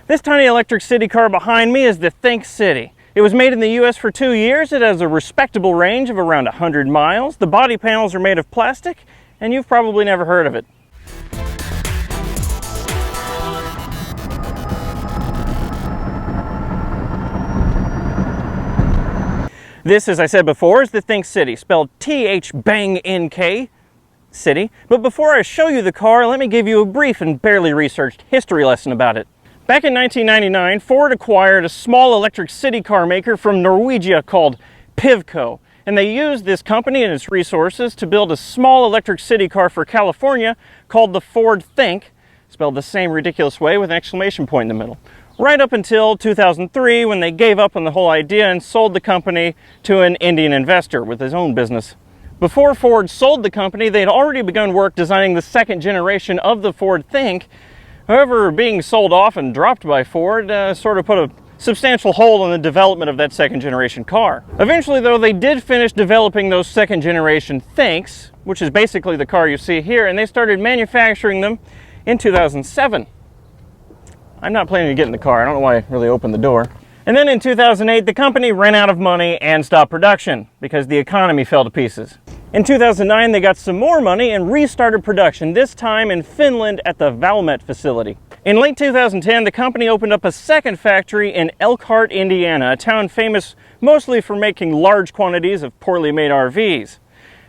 This tiny electric city car behind me is the Think City. It was made in the US for 2 years. It has a respectable range of around 100 miles. The body panels are made of plastic, and you've probably never heard of it. This, as I said before, is the Think City, spelled T-H-bang-N-K, City. But before I show you the car, let me give you a brief and barely researched history lesson about it. Back in 1999, Ford acquired a small electric city car maker from Norway called Pivco. And they used this company and its resources to build a small electric city car for California called the Ford Think, spelled the same ridiculous way with an exclamation point in the middle. Right up until 2003, when they gave up on the whole idea and sold the company to an Indian investor with his own business. Before Ford sold the company, they had already begun work designing the second generation of the Ford Think. However, being sold off and dropped by Ford sort of put a substantial hold on the development of that second generation car. Eventually, though, they did finish developing those second generation Thinks, which is basically the car you see here, and they started manufacturing them in 2007. I'm not planning to get in the car. I don't know why I really opened the door. And then in 2008, the company ran out of money and stopped production because the economy fell to pieces. In 2009, they got some more money and restarted production, this time in Finland at the Valmet facility. In late 2010, the company opened up a second factory in Elkhart, Indiana, a town famous mostly for making large quantities of poorly made RVs.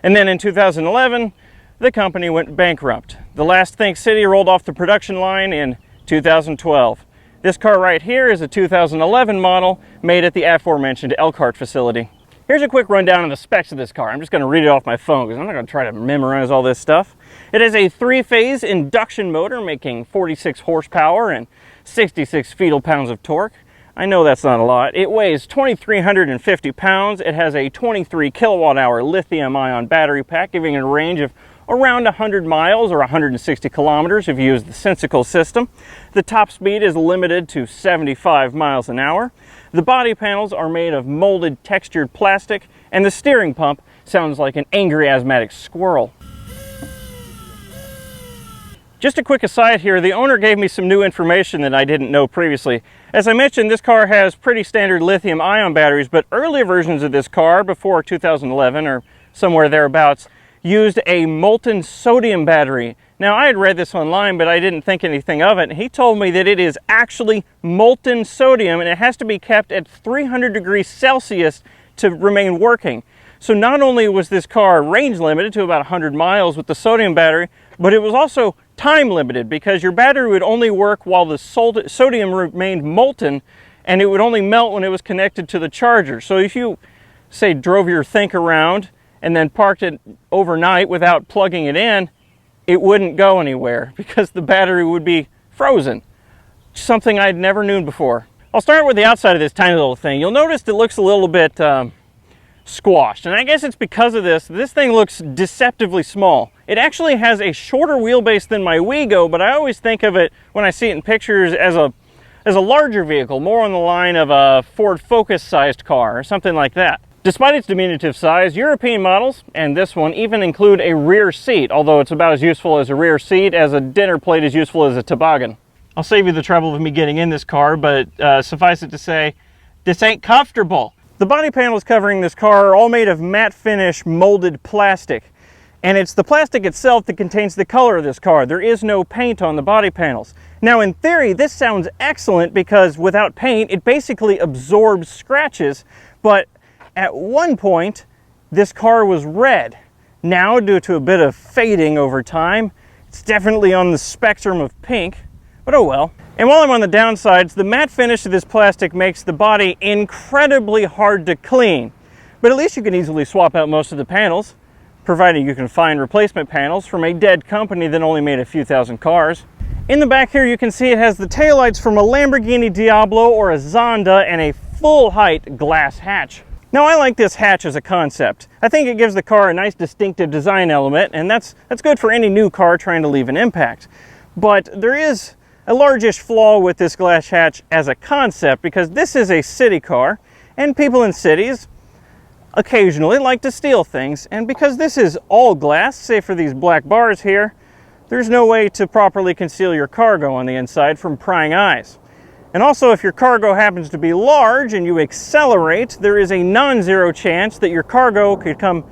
And then in 2011, the company went bankrupt. The last Think City rolled off the production line in 2012. This car right here is a 2011 model made at the aforementioned Elkhart facility. Here's a quick rundown of the specs of this car. I'm just going to read it off my phone because I'm not going to try to memorize all this stuff. It has a 3-phase induction motor making 46 horsepower and 66 feet-pounds of torque. I know that's not a lot. It weighs 2,350 pounds. It has a 23 kilowatt-hour lithium-ion battery pack, giving it a range of around 100 miles or 160 kilometers if you use the Sensical system. The top speed is limited to 75 miles an hour. The body panels are made of molded textured plastic, and the steering pump sounds like an angry asthmatic squirrel. Just a quick aside here, the owner gave me some new information that I didn't know previously. As I mentioned, this car has pretty standard lithium-ion batteries, but earlier versions of this car, before 2011 or somewhere thereabouts, used a molten sodium battery. Now, I had read this online, but I didn't think anything of it. He told me that it is actually molten sodium, and it has to be kept at 300 degrees Celsius to remain working. So not only was this car range limited to about 100 miles with the sodium battery, but it was also time limited because your battery would only work while the sodium remained molten, and it would only melt when it was connected to the charger. So if you, say, drove your Think around and then parked it overnight without plugging it in, it wouldn't go anywhere because the battery would be frozen. Something I'd never known before. I'll start with the outside of this tiny little thing. You'll notice it looks a little bit squashed, and I guess it's because of this. This thing looks deceptively small. It actually has a shorter wheelbase than my Wigo, but I always think of it when I see it in pictures as a larger vehicle, more on the line of a Ford Focus-sized car or something like that. Despite its diminutive size, European models, and this one, even include a rear seat, although it's about as useful as a rear seat as a dinner plate is useful as a toboggan. I'll save you the trouble of me getting in this car, but suffice it to say, this ain't comfortable. The body panels covering this car are all made of matte finish molded plastic, and it's the plastic itself that contains the color of this car. There is no paint on the body panels. Now, in theory, this sounds excellent because without paint, it basically absorbs scratches, but at one point, this car was red. Now, due to a bit of fading over time, it's definitely on the spectrum of pink, but oh well. And while I'm on the downsides, the matte finish of this plastic makes the body incredibly hard to clean. But at least you can easily swap out most of the panels, provided you can find replacement panels from a dead company that only made a few thousand cars. In the back here, you can see it has the taillights from a Lamborghini Diablo or a Zonda and a full-height glass hatch. Now, I like this hatch as a concept. I think it gives the car a nice distinctive design element, and that's good for any new car trying to leave an impact. But there is a largish flaw with this glass hatch as a concept because this is a city car, and people in cities occasionally like to steal things. And because this is all glass, save for these black bars here, there's no way to properly conceal your cargo on the inside from prying eyes. And also, if your cargo happens to be large and you accelerate, there is a non-zero chance that your cargo could come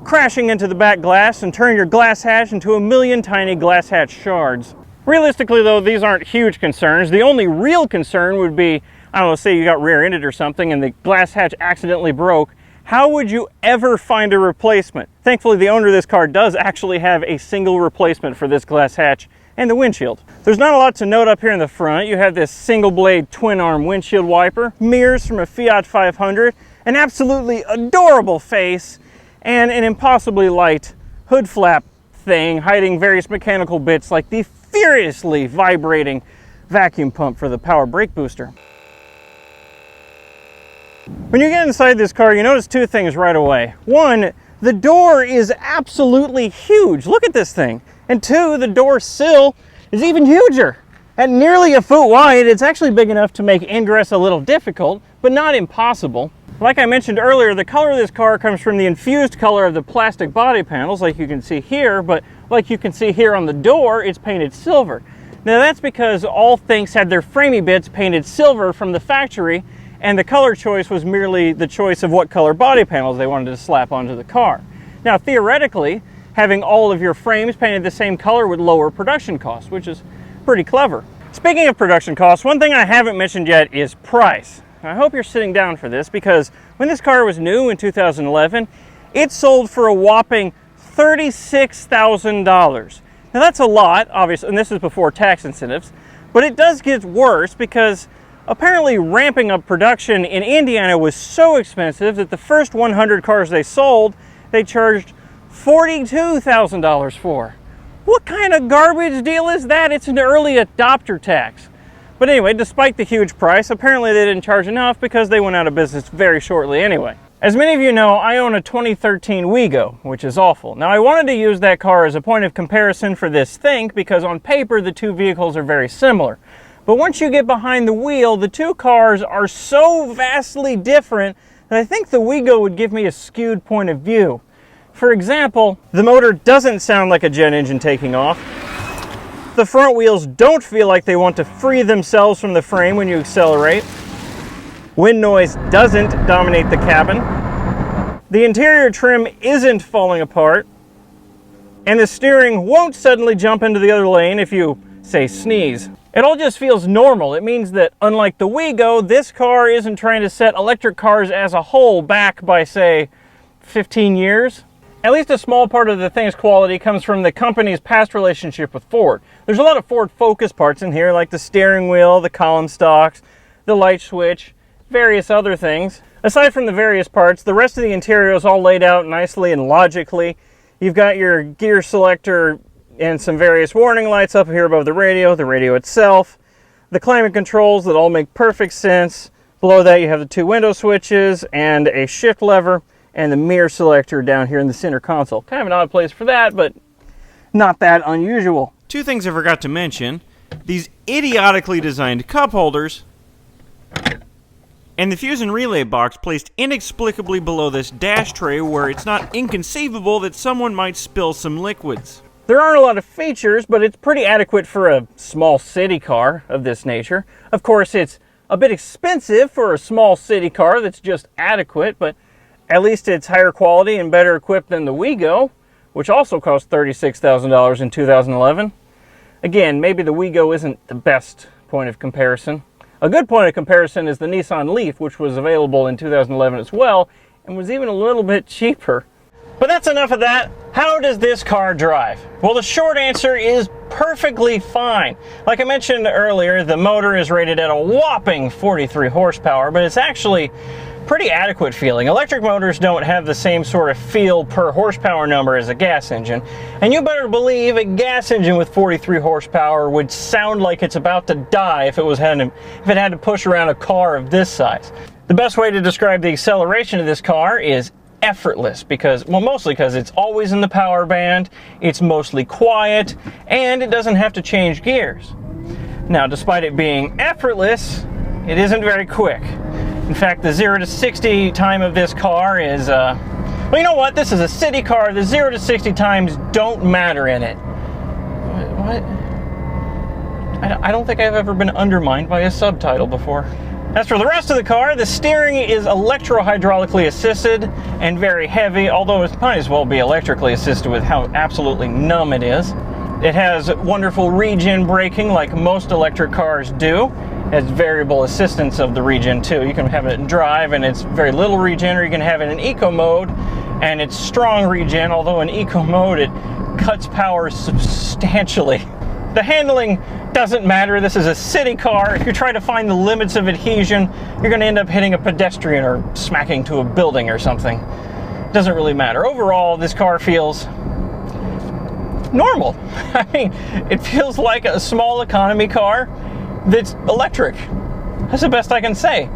crashing into the back glass and turn your glass hatch into a million tiny glass hatch shards. Realistically though, these aren't huge concerns. The only real concern would be, I don't know, say you got rear-ended or something and the glass hatch accidentally broke. How would you ever find a replacement? Thankfully, the owner of this car does actually have a single replacement for this glass hatch and the windshield. There's not a lot to note up here in the front. You have this single blade twin arm windshield wiper, mirrors from a Fiat 500, an absolutely adorable face, and an impossibly light hood flap thing hiding various mechanical bits like the furiously vibrating vacuum pump for the power brake booster. When you get inside this car, you notice two things right away. One, the door is absolutely huge. Look at this thing. And two, the door sill is even huger. At nearly a foot wide, it's actually big enough to make ingress a little difficult, but not impossible. Like I mentioned earlier, the color of this car comes from the infused color of the plastic body panels, like you can see here, but like you can see here on the door, it's painted silver. Now that's because all things had their framey bits painted silver from the factory, and the color choice was merely the choice of what color body panels they wanted to slap onto the car. Now theoretically, having all of your frames painted the same color would lower production costs, which is pretty clever. Speaking of production costs, one thing I haven't mentioned yet is price. I hope you're sitting down for this, because when this car was new in 2011, it sold for a whopping $36,000. Now that's a lot, obviously, and this is before tax incentives, but it does get worse because apparently ramping up production in Indiana was so expensive that the first 100 cars they sold, they charged $42,000 for. What kind of garbage deal is that? It's an early adopter tax. But anyway, despite the huge price, apparently they didn't charge enough because they went out of business very shortly anyway. As many of you know, I own a 2013 Wigo, which is awful. Now I wanted to use that car as a point of comparison for this Think because on paper the two vehicles are very similar. But once you get behind the wheel, the two cars are so vastly different that I think the Wigo would give me a skewed point of view. For example, the motor doesn't sound like a jet engine taking off. The front wheels don't feel like they want to free themselves from the frame when you accelerate. Wind noise doesn't dominate the cabin. The interior trim isn't falling apart. And the steering won't suddenly jump into the other lane if you, say, sneeze. It all just feels normal. It means that, unlike the Wigo, this car isn't trying to set electric cars as a whole back by, say, 15 years. At least a small part of the thing's quality comes from the company's past relationship with Ford. There's a lot of Ford Focus parts in here, like the steering wheel, the column stalks, the light switch, various other things. Aside from the various parts, the rest of the interior is all laid out nicely and logically. You've got your gear selector and some various warning lights up here above the radio itself, the climate controls that all make perfect sense. Below that you have the two window switches and a shift lever, and the mirror selector down here in the center console. Kind of an odd place for that, but not that unusual. Two things I forgot to mention: these idiotically designed cup holders and the fuse and relay box placed inexplicably below this dash tray where it's not inconceivable that someone might spill some liquids. There aren't a lot of features, but it's pretty adequate for a small city car of this nature. Of course, it's a bit expensive for a small city car that's just adequate, but at least it's higher quality and better equipped than the Wigo, which also cost $36,000 in 2011. Again, maybe the Wigo isn't the best point of comparison. A good point of comparison is the Nissan Leaf, which was available in 2011 as well, and was even a little bit cheaper. But that's enough of that. How does this car drive? Well, the short answer is perfectly fine. Like I mentioned earlier, the motor is rated at a whopping 43 horsepower, but it's actually pretty adequate feeling. Electric motors don't have the same sort of feel per horsepower number as a gas engine, and you better believe a gas engine with 43 horsepower would sound like it's about to die if it had to push around a car of this size. The best way to describe the acceleration of this car is effortless, because, well, mostly because it's always in the power band, it's mostly quiet, and it doesn't have to change gears. Now, despite it being effortless, it isn't very quick. In fact, the 0 to 60 time of this car is, well, you know what? This is a city car. The 0 to 60 times don't matter in it. What? I don't think I've ever been undermined by a subtitle before. As for the rest of the car, the steering is electro-hydraulically assisted and very heavy, although it might as well be electrically assisted with how absolutely numb it is. It has wonderful regen braking like most electric cars do. It has variable assistance of the regen too. You can have it in drive and it's very little regen, or you can have it in eco mode and it's strong regen, although in eco mode it cuts power substantially. The handling doesn't matter. This is a city car. If you try to find the limits of adhesion, you're going to end up hitting a pedestrian or smacking to a building or something. It doesn't really matter. Overall, this car feels normal. I mean, it feels like a small economy car that's electric. That's the best I can say.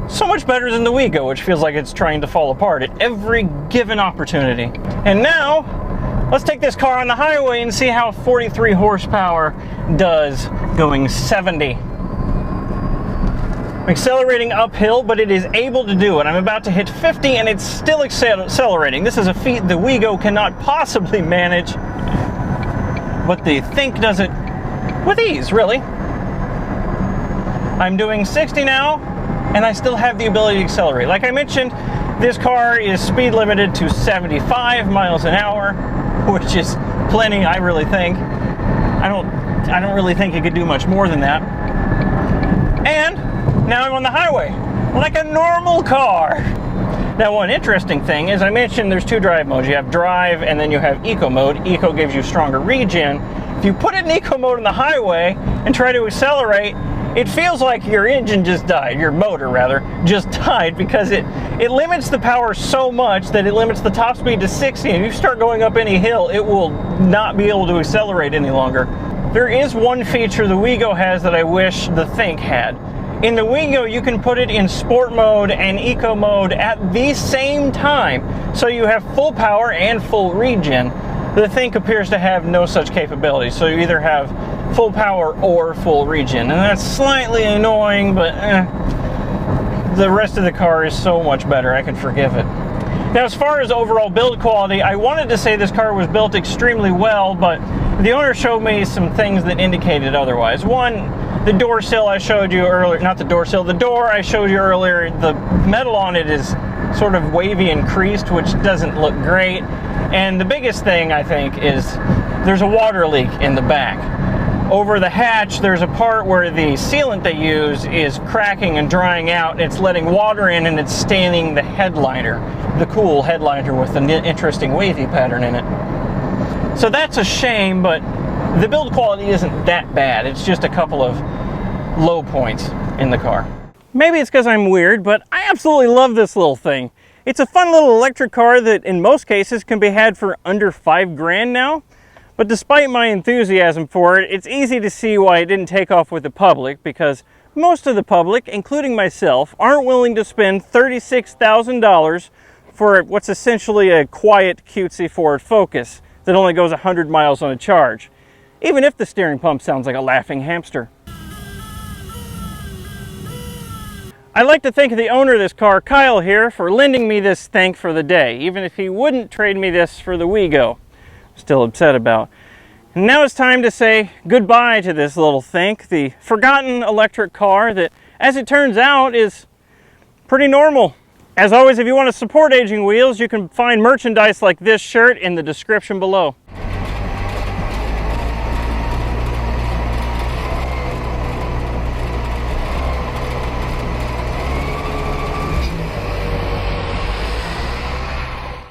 So much better than the Wigo, which feels like it's trying to fall apart at every given opportunity. And now, let's take this car on the highway and see how 43 horsepower does going 70. I'm accelerating uphill, but it is able to do it. I'm about to hit 50 and it's still accelerating. This is a feat the Wigo cannot possibly manage, but the Think does it with ease, really. I'm doing 60 now, and I still have the ability to accelerate. Like I mentioned, this car is speed limited to 75 miles an hour, which is plenty, I really think. I don't really think it could do much more than that. And now I'm on the highway, like a normal car. Now, one interesting thing is I mentioned there's two drive modes. You have drive and then you have eco mode. Eco gives you stronger regen. If you put it in eco mode on the highway and try to accelerate, it feels like your engine just died, your motor rather, just died, because it limits the power so much that it limits the top speed to 60, and if you start going up any hill, it will not be able to accelerate any longer. There is one feature the Wigo has that I wish the Think had. In the Wigo, you can put it in sport mode and eco mode at the same time, so you have full power and full regen. The Think appears to have no such capability, so you either have full power or full regen, and that's slightly annoying, but the rest of the car is so much better, I can forgive it. Now, as far as overall build quality, I wanted to say this car was built extremely well, but the owner showed me some things that indicated otherwise. One, the door sill I showed you earlier, not the door sill, the door I showed you earlier, the metal on it is sort of wavy and creased, which doesn't look great. And the biggest thing, I think, is there's a water leak in the back. Over the hatch, there's a part where the sealant they use is cracking and drying out. It's letting water in and it's staining the headliner, the cool headliner with an interesting wavy pattern in it. So that's a shame, but the build quality isn't that bad. It's just a couple of low points in the car. Maybe it's because I'm weird, but I absolutely love this little thing. It's a fun little electric car that in most cases can be had for under $5,000 now. But despite my enthusiasm for it, it's easy to see why it didn't take off with the public, because most of the public, including myself, aren't willing to spend $36,000 for what's essentially a quiet, cutesy Ford Focus that only goes 100 miles on a charge, even if the steering pump sounds like a laughing hamster. I'd like to thank the owner of this car, Kyle here, for lending me this Think for the day, even if he wouldn't trade me this for the Wigo. Still upset about. And now it's time to say goodbye to this little Think, the forgotten electric car that, as it turns out, is pretty normal. As always, if you want to support Aging Wheels, you can find merchandise like this shirt in the description below.